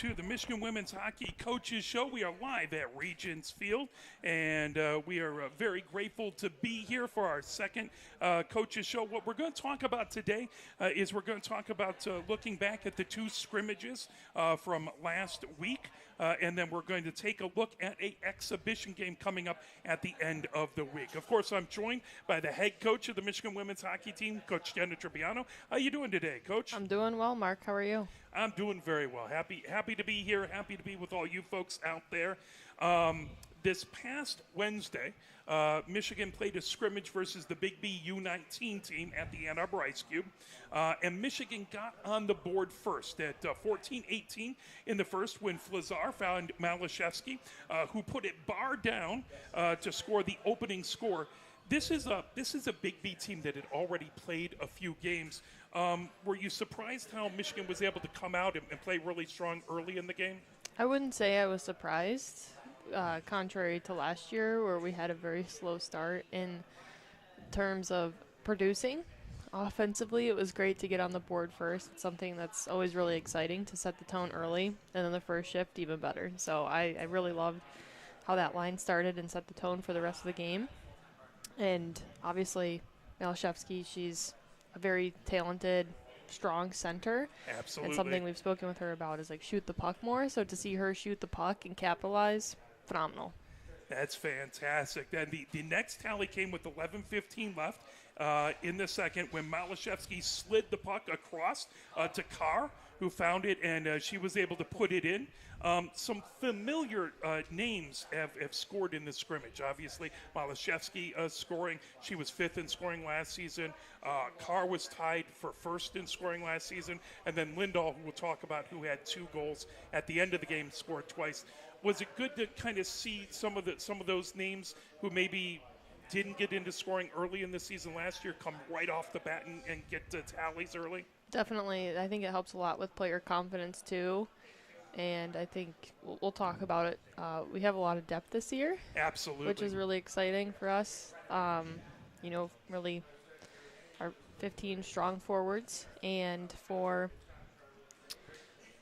to the Michigan Women's Hockey Coaches Show. We are live at Regions Field, and we are very grateful to be here for our second Coaches Show. What we're going to talk about today is we're going to talk about looking back at the two scrimmages from last week, and then we're going to take a look at an exhibition game coming up at the end of the week. Of course, I'm joined by the head coach of the Michigan Women's Hockey team, Coach Jenna Tribbiano. How you doing today, Coach? I'm doing well, Mark. How are you? I'm doing very well. Happy to be here. Happy to be with all you folks out there. This past Wednesday, Michigan played a scrimmage versus the Big B U19 team at the Ann Arbor Ice Cube. And Michigan got on the board first at 14-18 in the first when Flazar found Malashevsky, who put it bar down to score the opening score. This is a Big B team that had already played a few games. Were you surprised how Michigan was able to come out and play really strong early in the game? I wouldn't say I was surprised, contrary to last year where we had a very slow start in terms of producing. Offensively, it was great to get on the board first. It's something that's always really exciting to set the tone early, and then the first shift even better. So I really loved how that line started and set the tone for the rest of the game. And obviously, Malashevsky, she's a very talented, strong center. Absolutely. And something we've spoken with her about is like shoot the puck more. So to see her shoot the puck and capitalize, phenomenal. That's fantastic. Then the next tally came with 11:15 left in the second when Malashevsky slid the puck across to Carr, who found it, and she was able to put it in. Some familiar names have scored in this scrimmage. Obviously, Malashevsky scoring. She was fifth in scoring last season. Carr was tied for first in scoring last season. And then Lindahl, who we'll talk about, who had 2 goals at the end of the game, scored twice. Was it good to kind of see some of those names who maybe didn't get into scoring early in the season last year come right off the bat and get tallies early? Definitely. I think it helps a lot with player confidence, too. And I think we'll talk about it. We have a lot of depth this year. Absolutely. Which is really exciting for us. Really our 15 strong forwards. And for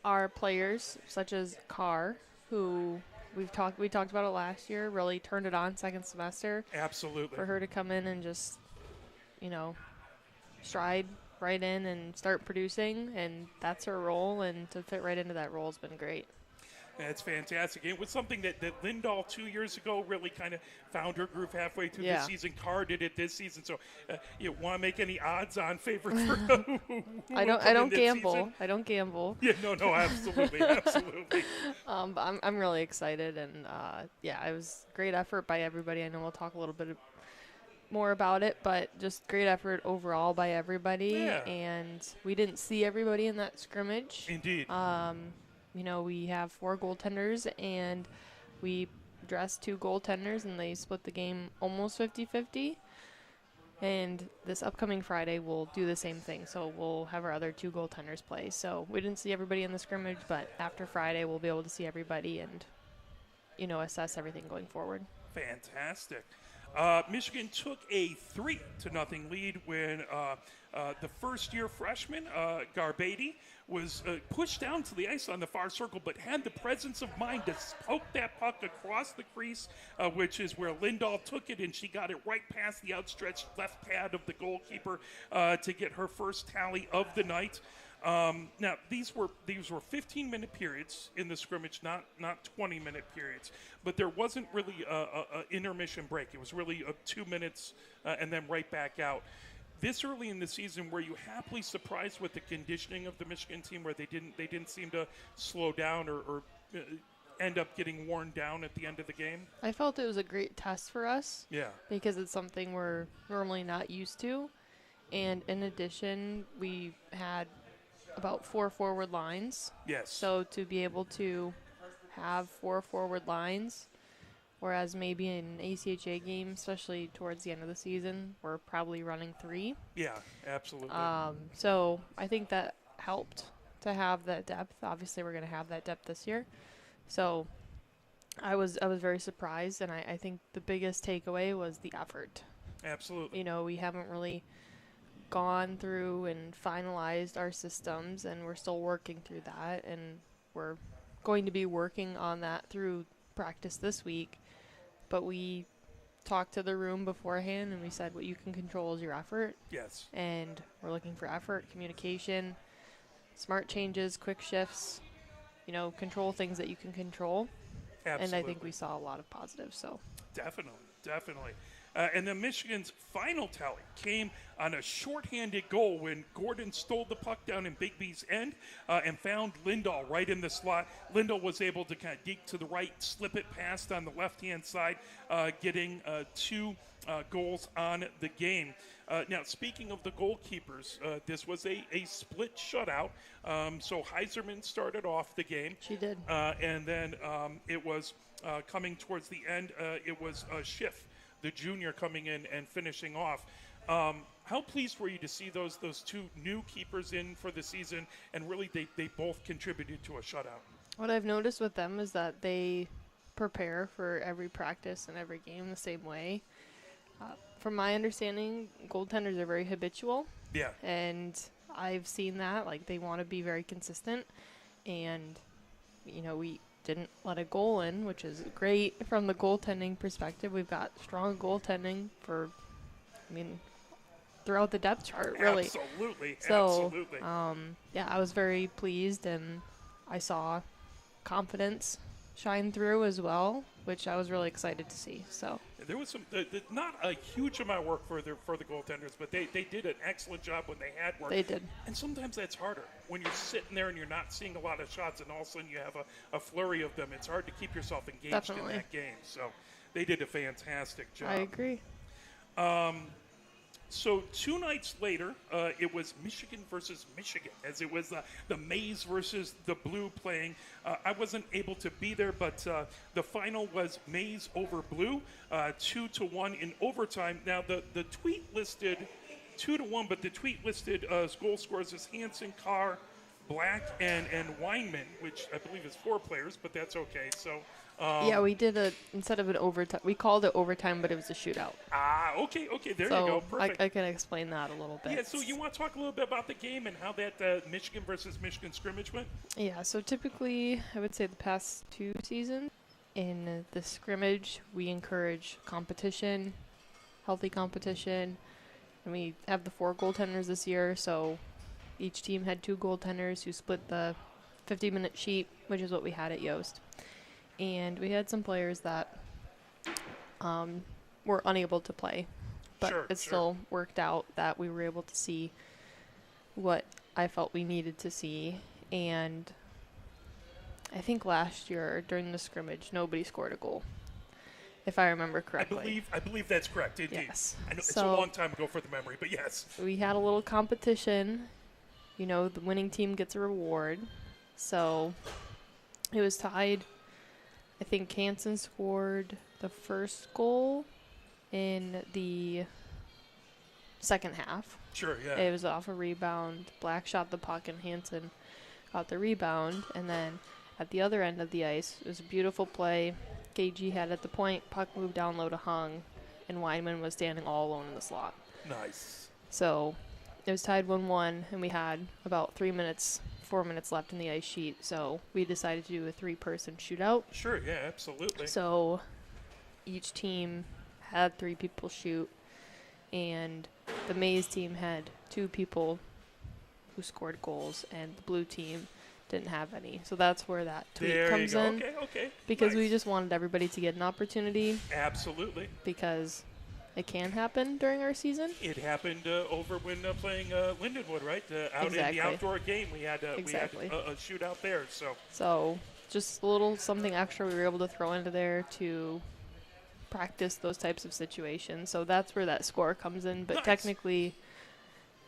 our players, such as Carr, who we talked about it last year, really turned it on second semester. Absolutely. For her to come in and just, stride right in and start producing, and that's her role, and to fit right into that role has been great. That's fantastic. It was something that Lindahl 2 years ago really kind of found her groove halfway through the season. Carr did it this season. So you want to make any odds-on favorites for who I don't gamble. Season? I don't gamble. Yeah, no, absolutely, absolutely. But I'm really excited, and it was great effort by everybody. I know we'll talk a little bit more about it, but just great effort overall by everybody. Yeah. And we didn't see everybody in that scrimmage. Indeed. We have 4 goaltenders, and we dressed 2 goaltenders, and they split the game almost 50-50. And this upcoming Friday, we'll do the same thing. So we'll have our other 2 goaltenders play. So we didn't see everybody in the scrimmage, but after Friday, we'll be able to see everybody and, assess everything going forward. Fantastic. Michigan took a 3-0 lead when the first-year freshman, Garbady, was pushed down to the ice on the far circle, but had the presence of mind to poke that puck across the crease, which is where Lindahl took it, and she got it right past the outstretched left pad of the goalkeeper to get her first tally of the night. Now, these were 15-minute periods in the scrimmage, not 20-minute periods. But there wasn't really a intermission break. It was really 2 minutes and then right back out. This early in the season, were you happily surprised with the conditioning of the Michigan team, where they didn't seem to slow down or end up getting worn down at the end of the game? I felt it was a great test for us. Yeah. Because it's something we're normally not used to. And in addition, we had about 4 forward lines. Yes. So to be able to have 4 forward lines, whereas maybe in an ACHA game, especially towards the end of the season, we're probably running 3. Yeah, absolutely. So I think that helped to have that depth. Obviously, we're going to have that depth this year. So I was very surprised, and I think the biggest takeaway was the effort. Absolutely. We haven't really gone through and finalized our systems, and we're still working through that, and we're going to be working on that through practice this week, but we talked to the room beforehand and we said what you can control is your effort, Yes. and we're looking for effort, communication, smart changes, quick shifts, control things that you can control. Absolutely. And I think we saw a lot of positives. So Definitely. And then Michigan's final tally came on a shorthanded goal when Gordon stole the puck down in Big B's end and found Lindahl right in the slot. Lindahl was able to kind of dig to the right, slip it past on the left-hand side, getting 2 goals on the game. Now, speaking of the goalkeepers, this was a split shutout. So Heiserman started off the game. she did. And then it was coming towards the end, it was Schiff, the junior, coming in and finishing off. How pleased were you to see those 2 new keepers in for the season, and really they both contributed to a shutout? What I've noticed with them is that they prepare for every practice and every game the same way. From my understanding, goaltenders are very habitual. Yeah. And I've seen that. Like, they want to be very consistent. And, we didn't let a goal in, which is great from the goaltending perspective. We've got strong goaltending throughout the depth chart, really. Absolutely. So, I was very pleased, and I saw confidence shine through as well, which I was really excited to see. So there was some not a huge amount of work for the goaltenders, but they did an excellent job when they had work. They did. And sometimes that's harder when you're sitting there and you're not seeing a lot of shots, and all of a sudden you have a flurry of them. It's hard to keep yourself engaged Definitely. in that game. So they did a fantastic job. I agree. So 2 nights later, it was Michigan versus Michigan, as it was the Maize versus the Blue playing. I wasn't able to be there, but the final was Maize over Blue, 2-1 in overtime. Now, the tweet listed 2-1, but the tweet listed goal scorers as Hansen, Carr, Black, and Weinman, which I believe is 4 players, but that's okay. So. We did instead of an overtime, we called it overtime, but it was a shootout. Okay, there so you go. Perfect. I can explain that a little bit. Yeah, so you want to talk a little bit about the game and how that Michigan versus Michigan scrimmage went? Yeah, so typically, I would say the past 2 seasons, in the scrimmage, we encourage competition, healthy competition, and we have the 4 goaltenders this year, so each team had 2 goaltenders who split the 50-minute sheet, which is what we had at Yost. And we had some players that were unable to play, but it still worked out that we were able to see what I felt we needed to see. And I think last year during the scrimmage, nobody scored a goal, if I remember correctly. I believe that's correct. Indeed. Yes. I know it's a long time ago for the memory, but yes. We had a little competition. The winning team gets a reward. So it was tied. I think Hansen scored the first goal in the second half. Sure, yeah. It was off a rebound. Black shot the puck, and Hansen got the rebound. And then at the other end of the ice, it was a beautiful play. KG had at the point, puck moved down low to Hung, and Weinman was standing all alone in the slot. Nice. So it was tied 1-1, and we had about 4 minutes left in the ice sheet, so we decided to do a 3-person shootout. Sure, yeah, absolutely. So each team had 3 people shoot, and the Maize team had 2 people who scored goals, and the Blue team didn't have any. So that's where that tweet comes in. Okay. Because we just wanted everybody to get an opportunity. Absolutely. Because it can happen during our season. It happened over when playing Lindenwood, right? Out in the outdoor game, we had a shootout there. So just a little something extra we were able to throw into there to practice those types of situations. So that's where that score comes in. But technically,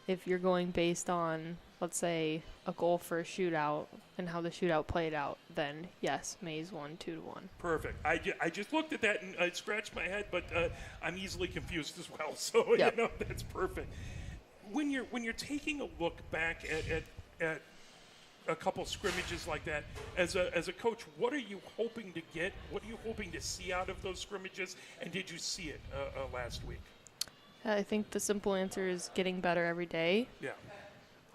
if you're going based on, let's say, a goal for a shootout and how the shootout played out, then yes, Maize won 2-1. Perfect. I just looked at that and I scratched my head, but I'm easily confused as well. So that's perfect. When you're taking a look back at a couple scrimmages like that, as a coach, what are you hoping to get? What are you hoping to see out of those scrimmages? And did you see it last week? I think the simple answer is getting better every day. Yeah.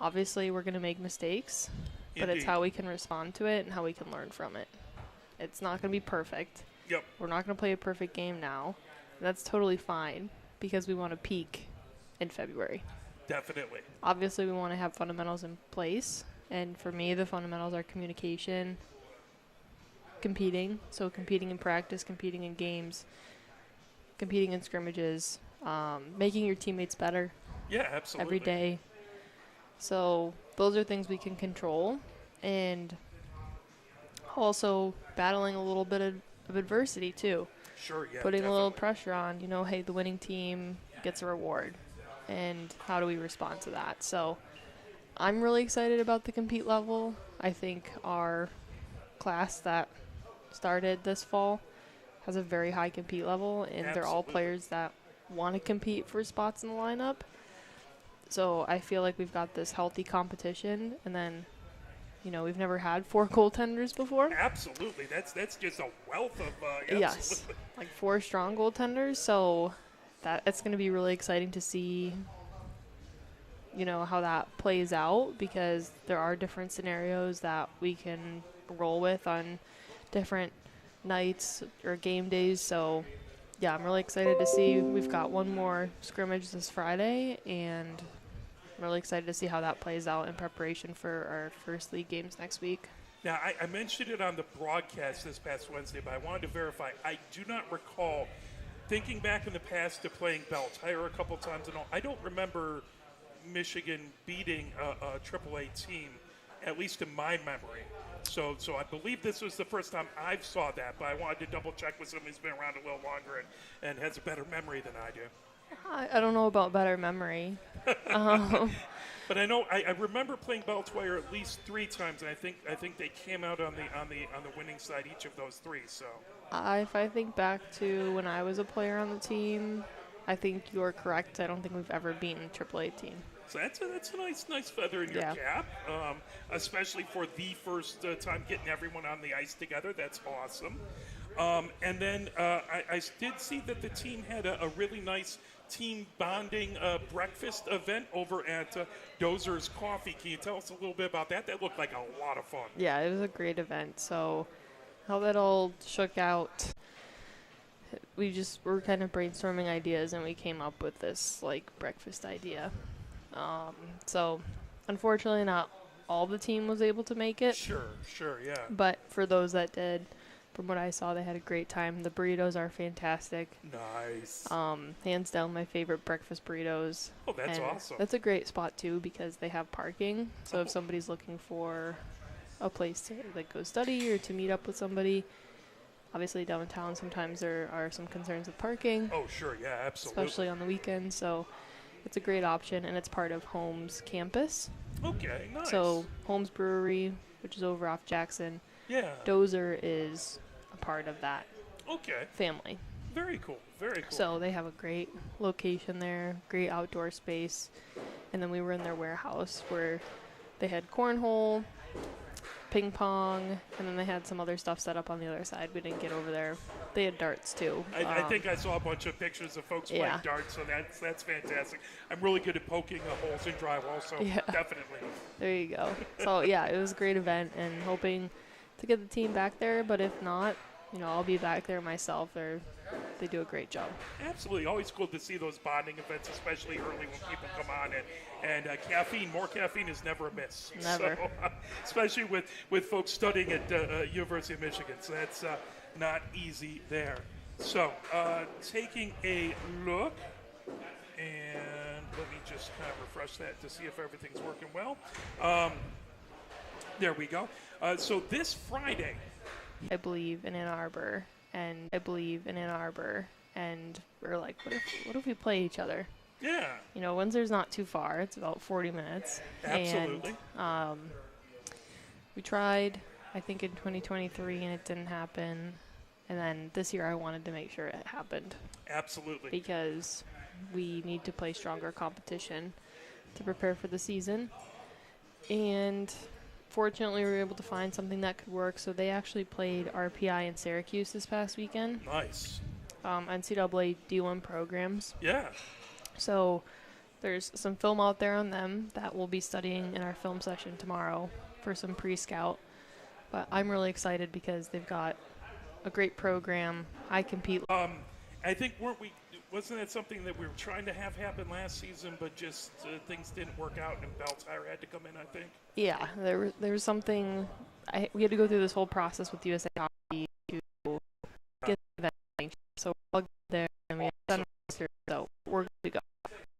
Obviously, we're going to make mistakes, but it's Indeed. how we can respond to it and how we can learn from it. It's not going to be perfect. Yep. We're not going to play a perfect game now. That's totally fine because we want to peak in February. Definitely. Obviously, we want to have fundamentals in place. And for me, the fundamentals are communication, competing. So competing in practice, competing in games, competing in scrimmages, making your teammates better Yeah, absolutely. every day. So those are things we can control. And also battling a little bit of adversity, too. Sure, yeah. Putting a little definitely. pressure on, hey, the winning team gets a reward. And how do we respond to that? So I'm really excited about the compete level. I think our class that started this fall has a very high compete level, and they're all Absolutely. players that want to compete for spots in the lineup. So I feel like we've got this healthy competition, and then, we've never had 4 goaltenders before. Absolutely. That's just a wealth of Yes, absolutely. like 4 strong goaltenders. So it's going to be really exciting to see, how that plays out, because there are different scenarios that we can roll with on different nights or game days. So yeah, I'm really excited to see. We've got one more scrimmage this Friday, and I'm really excited to see how that plays out in preparation for our first league games next week. Now, I mentioned it on the broadcast this past Wednesday, but I wanted to verify. I do not recall, thinking back in the past to playing Bell Tire a couple times and all, I don't remember Michigan beating a AAA team, at least in my memory. So I believe this was the first time I saw that, but I wanted to double check with somebody who's been around a little longer and has a better memory than I do. I don't know about better memory. But I know I remember playing Beltwire at least 3 times, and I think they came out on the winning side each of those 3. So If I think back to when I was a player on the team, I think you're correct. I don't think we've ever beaten a AAA team. So that's a nice feather in your Yeah. cap, especially for the first time getting everyone on the ice together. That's awesome. And then I did see that the team had a really nice team bonding breakfast event over at Dozer's Coffee. Can you tell us a little bit about that? That looked like a lot of fun. Yeah, it was a great event. So how that all shook out, we just were kind of brainstorming ideas, and we came up with this breakfast idea. So unfortunately not all the team was able to make it, Sure, yeah. but for those that did, from what I saw, they had a great time. The burritos are fantastic. Nice. Hands down my favorite breakfast burritos. Oh, that's And awesome. That's a great spot too, because they have parking. So if somebody's looking for a place to go study or to meet up with somebody, obviously downtown sometimes there are some concerns with parking, Oh, sure, yeah, absolutely. especially on the weekends. So it's a great option, and it's part of Holmes campus. Okay, nice. So Holmes Brewery, which is over off Jackson, yeah. Dozer is a part of that Okay, family. very cool, very cool. So they have a great location there, great outdoor space. And then we were in their warehouse where they had cornhole, ping pong, and then they had some other stuff set up on the other side. We didn't get over there. They had darts too. I think I saw a bunch of pictures of folks playing Yeah. darts, so that's fantastic. I'm really good at poking holes in drywall, so Yeah. definitely. There you go. So yeah, it was a great event, and hoping to get the team back there. But if not, I'll be back there myself. They do a great job. Absolutely, always cool to see those bonding events, especially early when people come on. And caffeine, more caffeine is never amiss. Never. So, especially with folks studying at University of Michigan. So that's not easy there. So taking a look, and let me just kind of refresh that to see if everything's working well. There we go. So this Friday, I believe in Ann Arbor, and we're like, what if we play each other? yeah, Windsor's not too far. It's about 40 minutes. absolutely. And we tried, I think, in 2023, and it didn't happen. And then this year I wanted to make sure it happened, Absolutely. because we need to play stronger competition to prepare for the season. And fortunately, we were able to find something that could work. So they actually played RPI in Syracuse this past weekend, Nice. NCAA D1 programs. Yeah. So there's some film out there on them that we'll be studying in our film session tomorrow for some pre-scout. But I'm really excited because they've got a great program. I compete. I think wasn't that something that we were trying to have happen last season, but just things didn't work out, and Bell Tire had to come in, I think. Yeah, there was something. We had to go through this whole process with USA Hockey to get the event. So we'll get there, and we have done it, so we're good to go.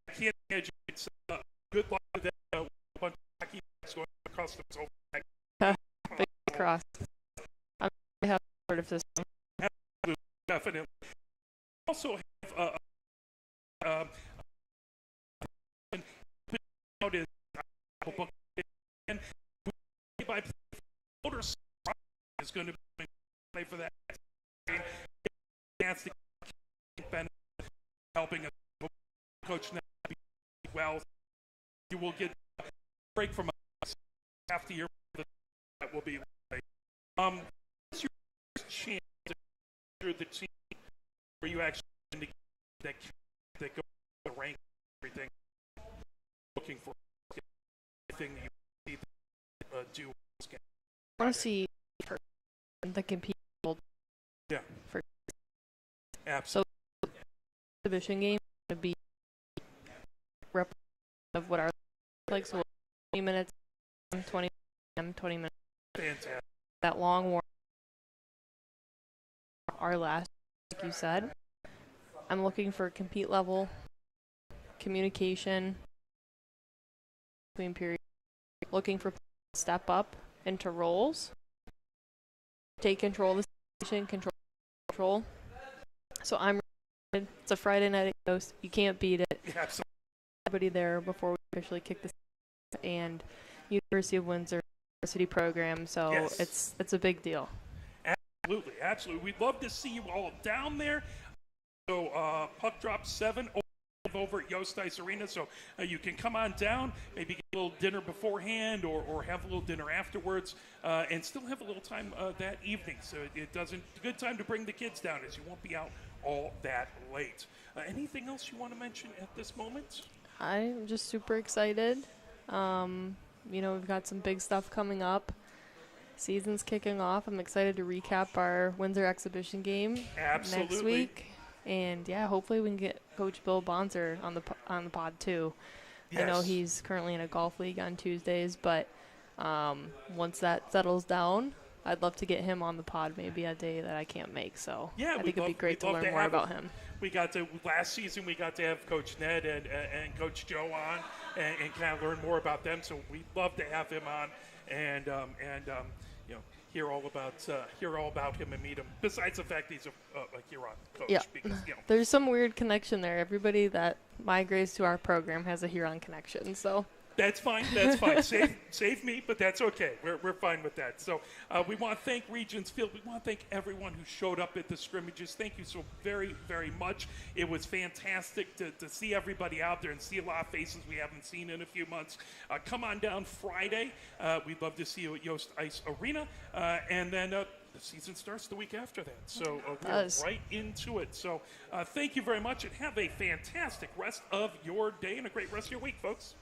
I can't imagine it's good luck with that. A bunch of hockey going across the zone. Fingers crossed. I'm going to have sort of system. Definitely. Also have out is book and by is going to play for that. That's the benefit helping us coach now well. You will get a break from us after your that will be what's your first chance to the team where you actually that go the rank everything looking for everything that you do. I want to see the compete. Yeah. For absolutely. So exhibition game to be representative of what our like so 20 minutes, 20 minutes. Fantastic. That long war. Our last, like you said. I'm looking for compete level communication between periods. Looking for step up into roles. Take control of the situation, control. So I'm. It's a Friday night at Ghost. You can't beat it. Absolutely. Everybody there before we officially kick this, and University of Windsor University program. So yes. it's a big deal. Absolutely. We'd love to see you all down there. So puck drop 7 over at Yost Ice Arena. So you can come on down, maybe get a little dinner beforehand or have a little dinner afterwards and still have a little time that evening. So it's a good time to bring the kids down as you won't be out all that late. Anything else you want to mention at this moment? I'm just super excited. We've got some big stuff coming up. Season's kicking off. I'm excited to recap our Windsor exhibition game next week. And yeah, hopefully we can get Coach Bill Bonser on the pod too. Yes. I know he's currently in a golf league on Tuesdays, but once that settles down, I'd love to get him on the pod maybe a day that I can't make. So I think it'd be great to learn more about him. We got to last season. We got to have Coach Ned and Coach Joe on and kind of learn more about them. So we'd love to have him on and hear all about him and meet him. Besides the fact he's a Huron coach, yeah. Because there's some weird connection there. Everybody that migrates to our program has a Huron connection. So. That's fine. Save me, but that's okay. We're fine with that. So we want to thank Regents Field. We want to thank everyone who showed up at the scrimmages. Thank you so very, very much. It was fantastic to see everybody out there and see a lot of faces we haven't seen in a few months. Come on down Friday. We'd love to see you at Yost Ice Arena. And then the season starts the week after that. So we're right into it. So thank you very much and have a fantastic rest of your day and a great rest of your week, folks.